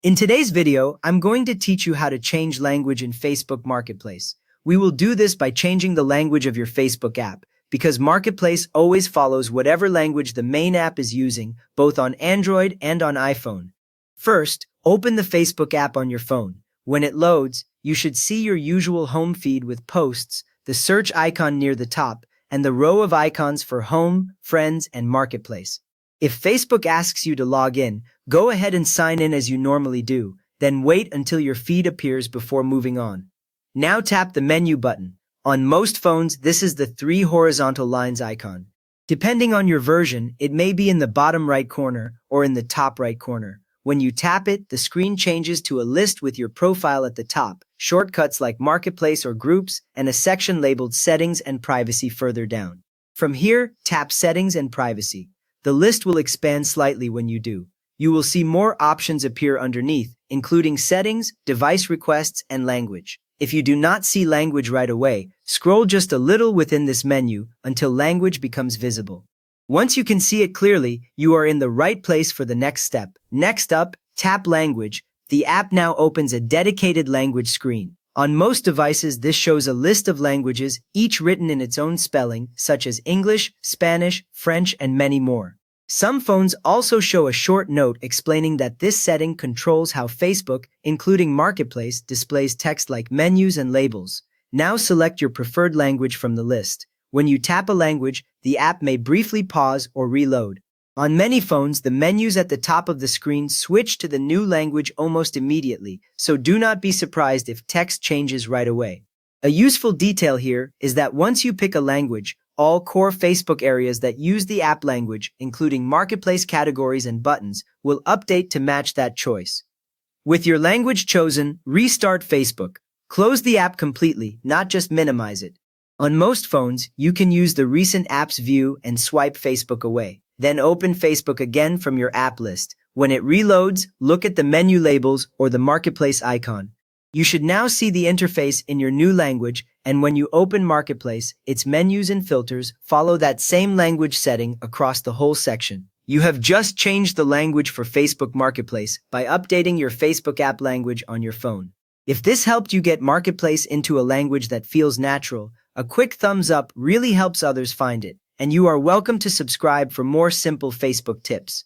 In today's video, I'm going to teach you how to change language in Facebook Marketplace. We will do this by changing the language of your Facebook app, because Marketplace always follows whatever language the main app is using, both on Android and on iPhone. First, open the Facebook app on your phone. When it loads, you should see your usual home feed with posts, the search icon near the top, and the row of icons for Home, Friends, and Marketplace. If Facebook asks you to log in, go ahead and sign in as you normally do, then wait until your feed appears before moving on. Now tap the menu button. On most phones, this is the three horizontal lines icon. Depending on your version, it may be in the bottom right corner or in the top right corner. When you tap it, the screen changes to a list with your profile at the top, shortcuts like Marketplace or Groups, and a section labeled Settings and Privacy further down. From here, tap Settings and Privacy. The list will expand slightly when you do. You will see more options appear underneath, including settings, device requests, and language. If you do not see language right away, scroll just a little within this menu until language becomes visible. Once you can see it clearly, you are in the right place for the next step. Next up, tap Language. The app now opens a dedicated language screen. On most devices, this shows a list of languages, each written in its own spelling, such as English, Spanish, French, and many more. Some phones also show a short note explaining that this setting controls how Facebook, including Marketplace, displays text like menus and labels. Now select your preferred language from the list. When you tap a language, the app may briefly pause or reload. On many phones, the menus at the top of the screen switch to the new language almost immediately, so do not be surprised if text changes right away. A useful detail here is that once you pick a language, all core Facebook areas that use the app language, including Marketplace categories and buttons, will update to match that choice. With your language chosen, restart Facebook. Close the app completely, not just minimize it. On most phones, you can use the Recent Apps view and swipe Facebook away. Then open Facebook again from your app list. When it reloads, look at the menu labels or the Marketplace icon. You should now see the interface in your new language, and when you open Marketplace, its menus and filters follow that same language setting across the whole section. You have just changed the language for Facebook Marketplace by updating your Facebook app language on your phone. If this helped you get Marketplace into a language that feels natural, a quick thumbs up really helps others find it. And you are welcome to subscribe for more simple Facebook tips.